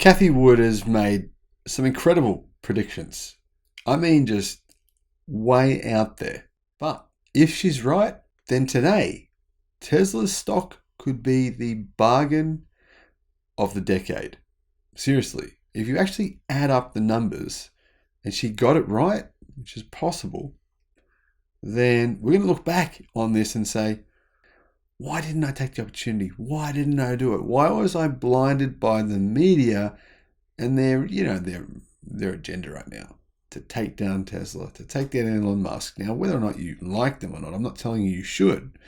Cathie Wood has made some incredible predictions. I mean, just way out there. But if she's right, then today, Tesla's stock could be the bargain of the decade. Seriously, if you actually add up the numbers and she got it right, which is possible, then we're going to look back on this and say, why didn't I take the opportunity? Why didn't I do it? Why was I blinded by the media and their agenda right now to take down Tesla, to take down Elon Musk? Now, whether or not you like them or not, I'm not telling you should,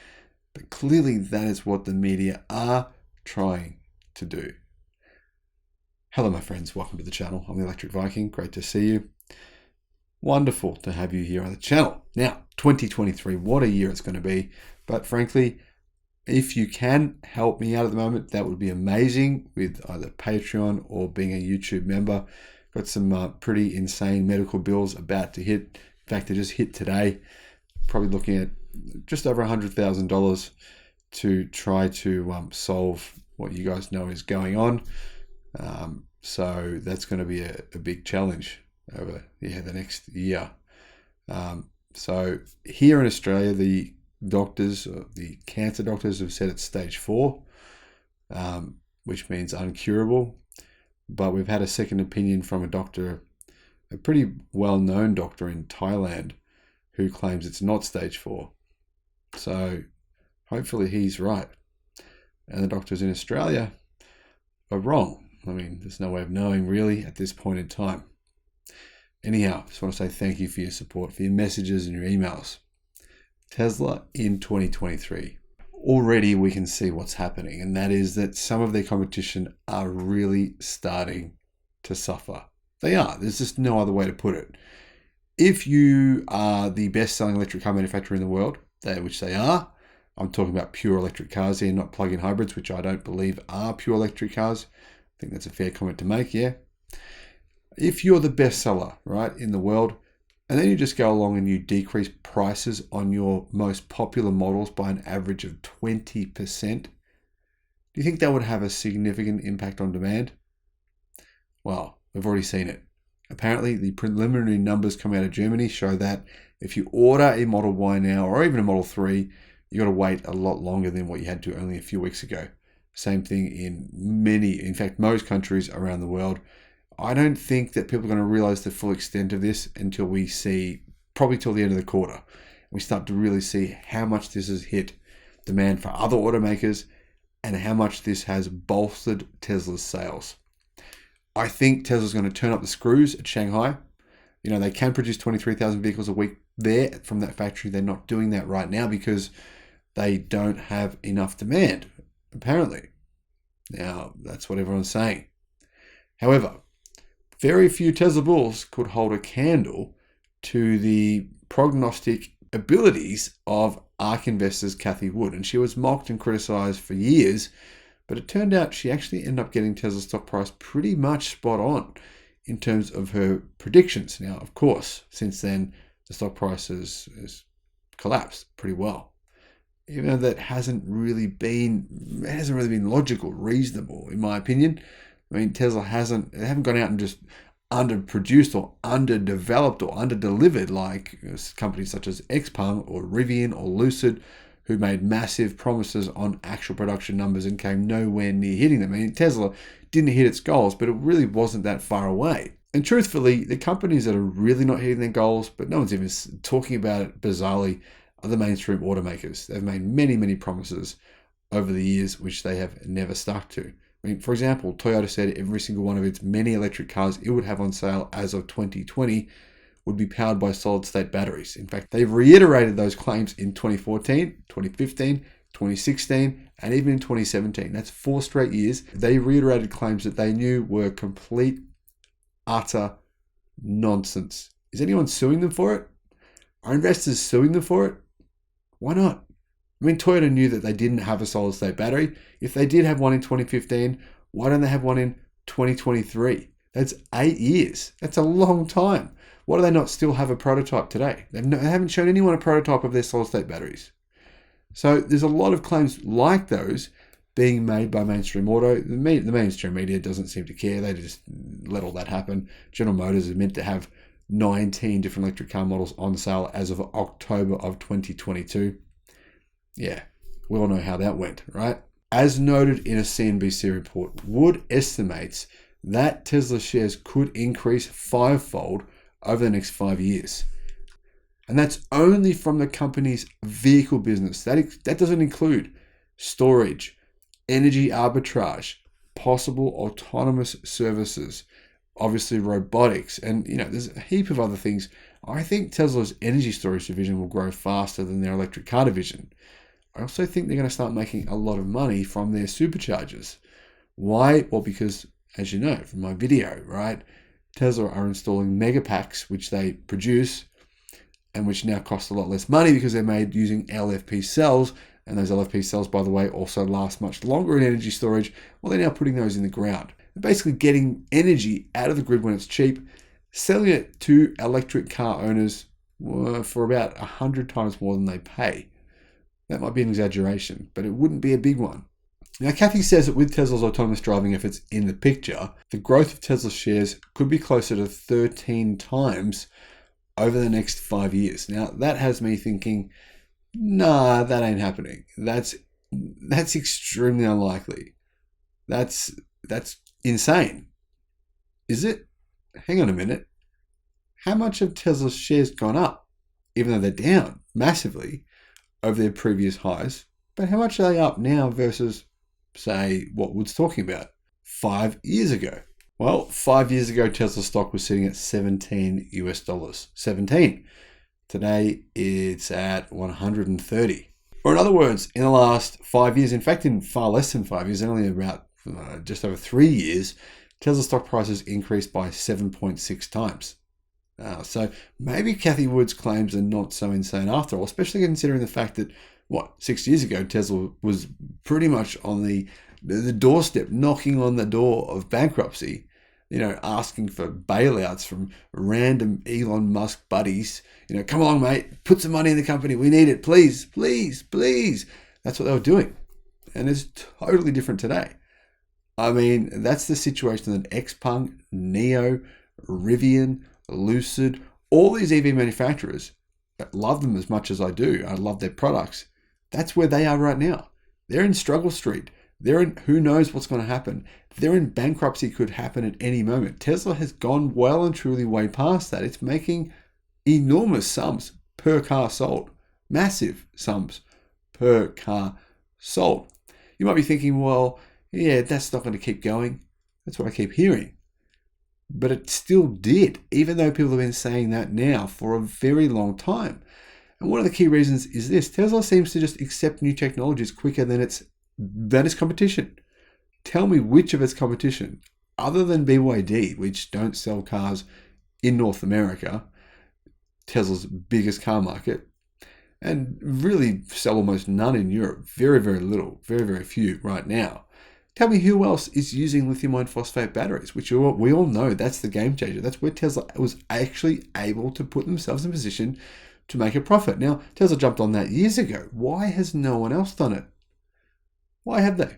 but clearly that is what the media are trying to do. Hello, my friends. Welcome to the channel. I'm the Electric Viking. Great to see you. Wonderful to have you here on the channel. Now, 2023, what a year it's going to be. But frankly, if you can help me out at the moment, that would be amazing with either Patreon or being a YouTube member. Got some pretty insane medical bills about to hit. In fact, they just hit today. Probably looking at just over $100,000 to try to solve what you guys know is going on. So that's going to be a big challenge over the next year. So here in Australia, the cancer doctors have said it's stage 4, which means uncurable. But we've had a second opinion from a doctor, a pretty well-known doctor in Thailand, who claims it's not stage 4. So hopefully he's right. And the doctors in Australia are wrong. I mean, there's no way of knowing really at this point in time. Anyhow, I just want to say thank you for your support, for your messages and your emails. Tesla in 2023. Already we can see what's happening, and that is that some of their competition are really starting to suffer. They are. There's just no other way to put it. If you are the best-selling electric car manufacturer in the world, which they are, I'm talking about pure electric cars here, not plug-in hybrids, which I don't believe are pure electric cars. I think that's a fair comment to make, yeah. If you're the best seller, right, in the world, and then you just go along and you decrease prices on your most popular models by an average of 20%, do you think that would have a significant impact on demand? Well, we've already seen it. Apparently, the preliminary numbers coming out of Germany show that if you order a Model Y now, or even a Model 3, you got to wait a lot longer than what you had to only a few weeks ago. Same thing in fact, most countries around the world. I don't think that people are going to realize the full extent of this until we see, probably till the end of the quarter. We start to really see how much this has hit demand for other automakers and how much this has bolstered Tesla's sales. I think Tesla's going to turn up the screws at Shanghai. You know, they can produce 23,000 vehicles a week there from that factory. They're not doing that right now because they don't have enough demand, apparently. Now, that's what everyone's saying. However, very few Tesla bulls could hold a candle to the prognostic abilities of ARK investors Cathie Wood. And she was mocked and criticized for years, but it turned out she actually ended up getting Tesla's stock price pretty much spot on in terms of her predictions. Now, of course, since then, the stock price has collapsed pretty well. Even though that hasn't really been logical, reasonable, in my opinion. I mean, Tesla they haven't gone out and just underproduced or underdeveloped or underdelivered like companies such as XPeng or Rivian or Lucid, who made massive promises on actual production numbers and came nowhere near hitting them. I mean, Tesla didn't hit its goals, but it really wasn't that far away. And truthfully, the companies that are really not hitting their goals, but no one's even talking about it bizarrely, are the mainstream automakers. They've made many, many promises over the years, which they have never stuck to. I mean, for example, Toyota said every single one of its many electric cars it would have on sale as of 2020 would be powered by solid-state batteries. In fact, they've reiterated those claims in 2014, 2015, 2016, and even in 2017. That's 4 straight years. They reiterated claims that they knew were complete, utter nonsense. Is anyone suing them for it? Are investors suing them for it? Why not? I mean, Toyota knew that they didn't have a solid-state battery. If they did have one in 2015, why don't they have one in 2023? That's 8 years. That's a long time. Why do they not still have a prototype today? They haven't shown anyone a prototype of their solid-state batteries. So there's a lot of claims like those, being made by mainstream auto. The mainstream media doesn't seem to care. They just let all that happen. General Motors is meant to have 19 different electric car models on sale as of October of 2022. Yeah, we all know how that went, right? As noted in a CNBC report, Wood estimates that Tesla shares could increase fivefold over the next 5 years. And that's only from the company's vehicle business. That doesn't include storage, energy arbitrage, possible autonomous services, obviously robotics, and there's a heap of other things. I think Tesla's energy storage division will grow faster than their electric car division. I also think they're going to start making a lot of money from their superchargers. Why? Well, because, as you know from my video, right, Tesla are installing mega packs, which they produce, and which now cost a lot less money because they're made using LFP cells. And those LFP cells, by the way, also last much longer in energy storage. Well, they're now putting those in the ground. They're basically getting energy out of the grid when it's cheap, selling it to electric car owners for about 100 times more than they pay. That might be an exaggeration, but it wouldn't be a big one. Now, Cathie says that with Tesla's autonomous driving efforts in the picture, the growth of Tesla shares could be closer to 13 times over the next 5 years. Now, that has me thinking, nah, that ain't happening. That's extremely unlikely. That's insane. Is it? Hang on a minute. How much have Tesla's shares gone up, even though they're down massively over their previous highs? But how much are they up now versus, say, what Wood's talking about 5 years ago? Well, 5 years ago, Tesla stock was sitting at $17 US. 17. Today, it's at 130. Or in other words, in the last 5 years, in fact, in far less than 5 years, only about just over 3 years, Tesla stock prices increased by 7.6 times. So maybe Cathie Wood's claims are not so insane after all, especially considering the fact that, 6 years ago, Tesla was pretty much on the doorstep, knocking on the door of bankruptcy, asking for bailouts from random Elon Musk buddies. Come along, mate, put some money in the company. We need it, please, please, please. That's what they were doing. And it's totally different today. I mean, that's the situation that Xpeng, Neo, Rivian, Lucid, all these EV manufacturers, love them as much as I do. I love their products. That's where they are right now. They're in struggle street. They're in who knows what's going to happen. They're in bankruptcy, could happen at any moment. Tesla has gone well and truly way past that. It's making enormous sums per car sold. Massive sums per car sold. You might be thinking, well, yeah, that's not going to keep going. That's what I keep hearing. But it still did, even though people have been saying that now for a very long time. And one of the key reasons is this: Tesla seems to just accept new technologies quicker than its competition. Tell me which of its competition, other than BYD, which don't sell cars in North America, Tesla's biggest car market, and really sell almost none in Europe, very, very little, very, very few right now. Tell me who else is using lithium iron phosphate batteries, which we all know that's the game changer. That's where Tesla was actually able to put themselves in a position to make a profit. Now, Tesla jumped on that years ago. Why has no one else done it? Why have they?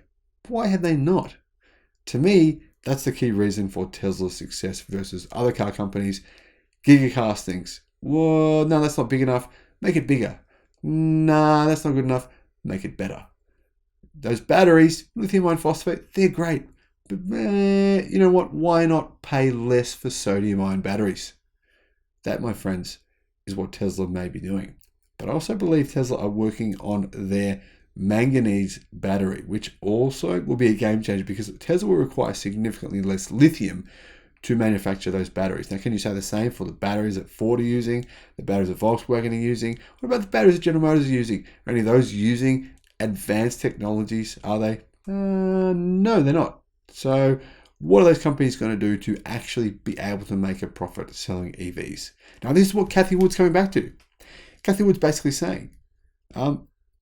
Why have they not? To me, that's the key reason for Tesla's success versus other car companies. Gigacastings. Whoa, no, that's not big enough. Make it bigger. Nah, that's not good enough. Make it better. Those batteries, lithium iron phosphate, they're great. But you know what? Why not pay less for sodium ion batteries? That, my friends, is what Tesla may be doing. But I also believe Tesla are working on their manganese battery, which also will be a game changer because Tesla will require significantly less lithium to manufacture those batteries. Now, can you say the same for the batteries that Ford are using, the batteries that Volkswagen are using? What about the batteries that General Motors are using? Are any of those using advanced technologies? Are they? No, they're not. So what are those companies going to do to actually be able to make a profit selling EVs? Now, this is what Cathie Wood's coming back to. Cathie Wood's basically saying,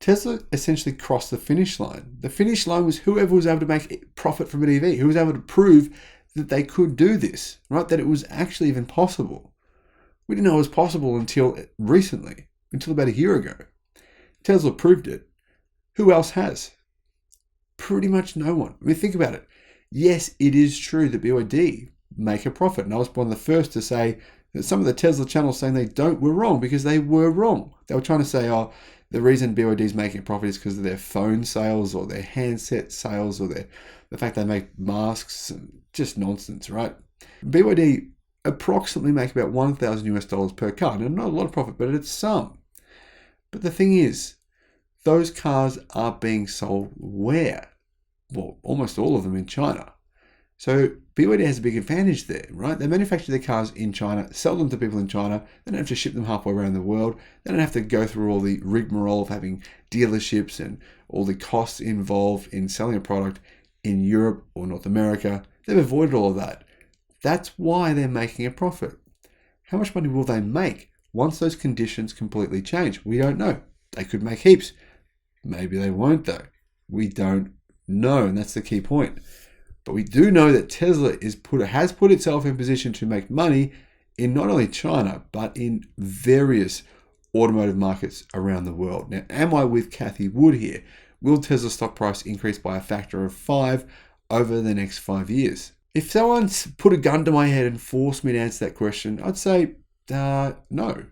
Tesla essentially crossed the finish line. The finish line was whoever was able to make profit from an EV, who was able to prove that they could do this, right? That it was actually even possible. We didn't know it was possible until recently, until about a year ago. Tesla proved it. Who else has? Pretty much no one. I mean, think about it. Yes, it is true that BYD make a profit. And I was one of the first to say that some of the Tesla channels saying they don't were wrong, because they were wrong. They were trying to say, oh, the reason BYD is making a profit is because of their phone sales or their handset sales or the fact they make masks, and just nonsense, right? BYD approximately make about $1,000 per car. Now, not a lot of profit, but it's some. But the thing is, those cars are being sold where? Well, almost all of them in China. So BYD has a big advantage there, right? They manufacture their cars in China, sell them to people in China. They don't have to ship them halfway around the world. They don't have to go through all the rigmarole of having dealerships and all the costs involved in selling a product in Europe or North America. They've avoided all of that. That's why they're making a profit. How much money will they make once those conditions completely change? We don't know. They could make heaps. Maybe they won't, though. We don't know, and that's the key point. But we do know that Tesla has put itself in position to make money in not only China, but in various automotive markets around the world. Now, am I with Cathie Wood here? Will Tesla's stock price increase by a factor of 5 over the next 5 years? If someone put a gun to my head and forced me to answer that question, I'd say, no,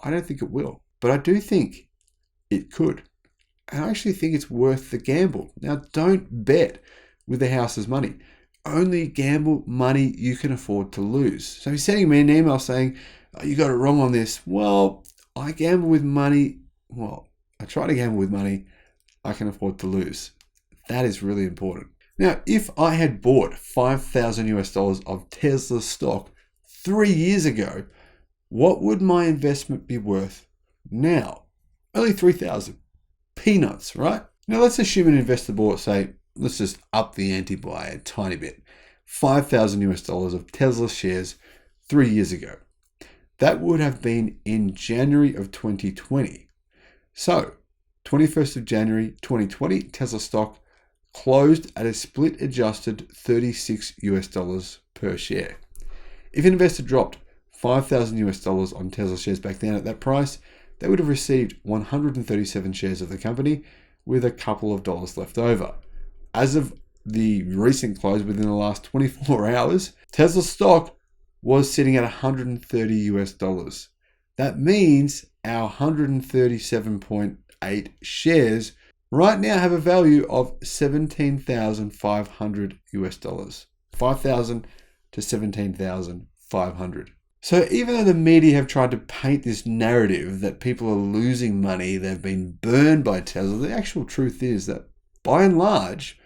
I don't think it will. But I do think it could. And I actually think it's worth the gamble. Now, don't bet with the house's money. Only gamble money you can afford to lose. So he's sending me an email saying, oh, you got it wrong on this. Well, I gamble with money. Well, I try to gamble with money I can afford to lose. That is really important. Now, if I had bought $5,000 of Tesla stock 3 years ago, what would my investment be worth now? Only $3,000. Peanuts, right? Now, let's assume an investor bought, say, let's just up the ante by a tiny bit. $5,000 of Tesla shares 3 years ago. That would have been in January of 2020. So, 21st of January 2020, Tesla stock closed at a split adjusted $36 per share. If an investor dropped $5,000 on Tesla shares back then at that price, they would have received 137 shares of the company with a couple of dollars left over. As of the recent close within the last 24 hours, Tesla stock was sitting at $130. That means our 137.8 shares right now have a value of $17,500. 5,000 to 17,500. So even though the media have tried to paint this narrative that people are losing money, they've been burned by Tesla, the actual truth is that by and large,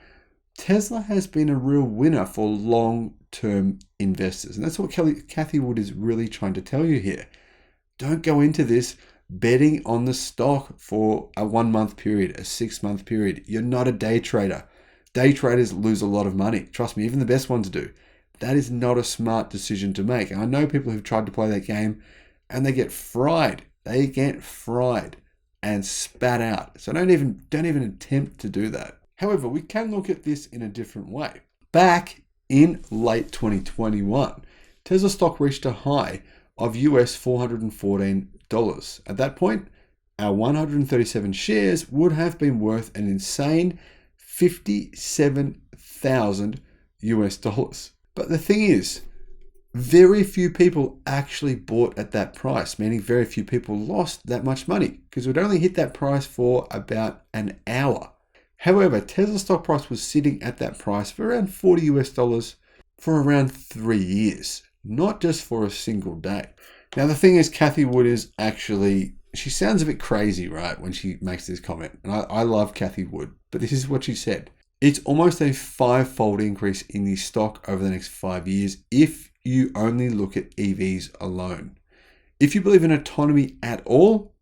Tesla has been a real winner for long-term investors. And that's what Cathie Wood is really trying to tell you here. Don't go into this betting on the stock for a 1 month period, a 6 month period. You're not a day trader. Day traders lose a lot of money. Trust me, even the best ones do. That is not a smart decision to make. And I know people who've tried to play that game and they get fried. They get fried and spat out. So don't even attempt to do that. However, we can look at this in a different way. Back in late 2021, Tesla stock reached a high of US $414. At that point, our 137 shares would have been worth an insane $57,000. But the thing is, very few people actually bought at that price, meaning very few people lost that much money because we'd only hit that price for about an hour. However, Tesla stock price was sitting at that price for around $40 for around 3 years, not just for a single day. Now, the thing is, Cathie Wood is actually, she sounds a bit crazy, right, when she makes this comment. And I love Cathie Wood, but this is what she said. It's almost a 5-fold increase in the stock over the next 5 years if you only look at EVs alone. If you believe in autonomy at all,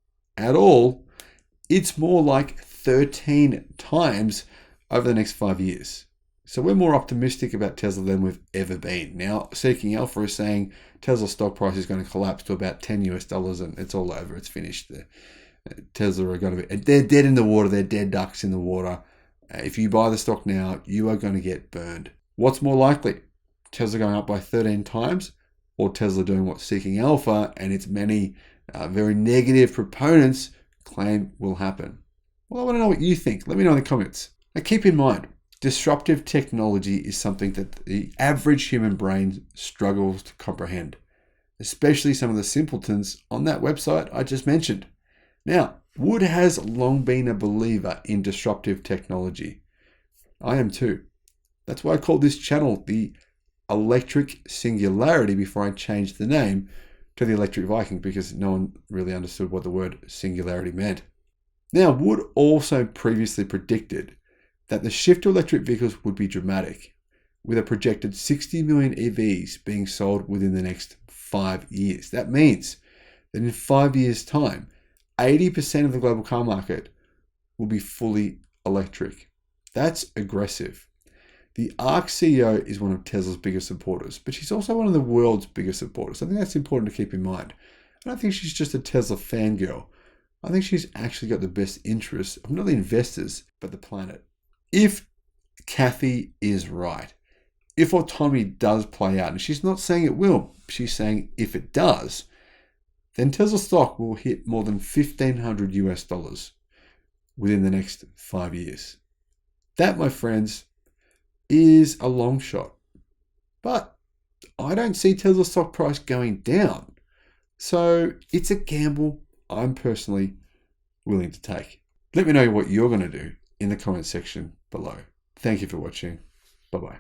it's more like 13 times over the next 5 years. So we're more optimistic about Tesla than we've ever been. Now, Seeking Alpha is saying Tesla stock price is going to collapse to about $10 and it's all over. It's finished. Tesla are going to be, they're dead in the water. They're dead ducks in the water. If you buy the stock now, you are going to get burned. What's more likely? Tesla going up by 13 times or Tesla doing what Seeking Alpha and its many very negative proponents claim will happen? Well, I want to know what you think. Let me know in the comments. Now, keep in mind, Disruptive technology is something that the average human brain struggles to comprehend, especially some of the simpletons on that website I just mentioned. Now, Wood has long been a believer in disruptive technology. I am too. That's why I called this channel the Electric Singularity before I changed the name to the Electric Viking, because no one really understood what the word singularity meant. Now, Wood also previously predicted that the shift to electric vehicles would be dramatic, with a projected 60 million EVs being sold within the next 5 years. That means that in 5 years' time, 80% of the global car market will be fully electric. That's aggressive. The ARC CEO is one of Tesla's biggest supporters, but she's also one of the world's biggest supporters. I think that's important to keep in mind. I don't think she's just a Tesla fangirl. I think she's actually got the best interests of not the investors, but the planet. If Cathie is right, if autonomy does play out, and she's not saying it will, she's saying if it does, then Tesla stock will hit more than $1,500 US within the next 5 years. That, my friends, is a long shot. But I don't see Tesla stock price going down. So it's a gamble I'm personally willing to take. Let me know what you're going to do in the comment section below. Thank you for watching. Bye-bye.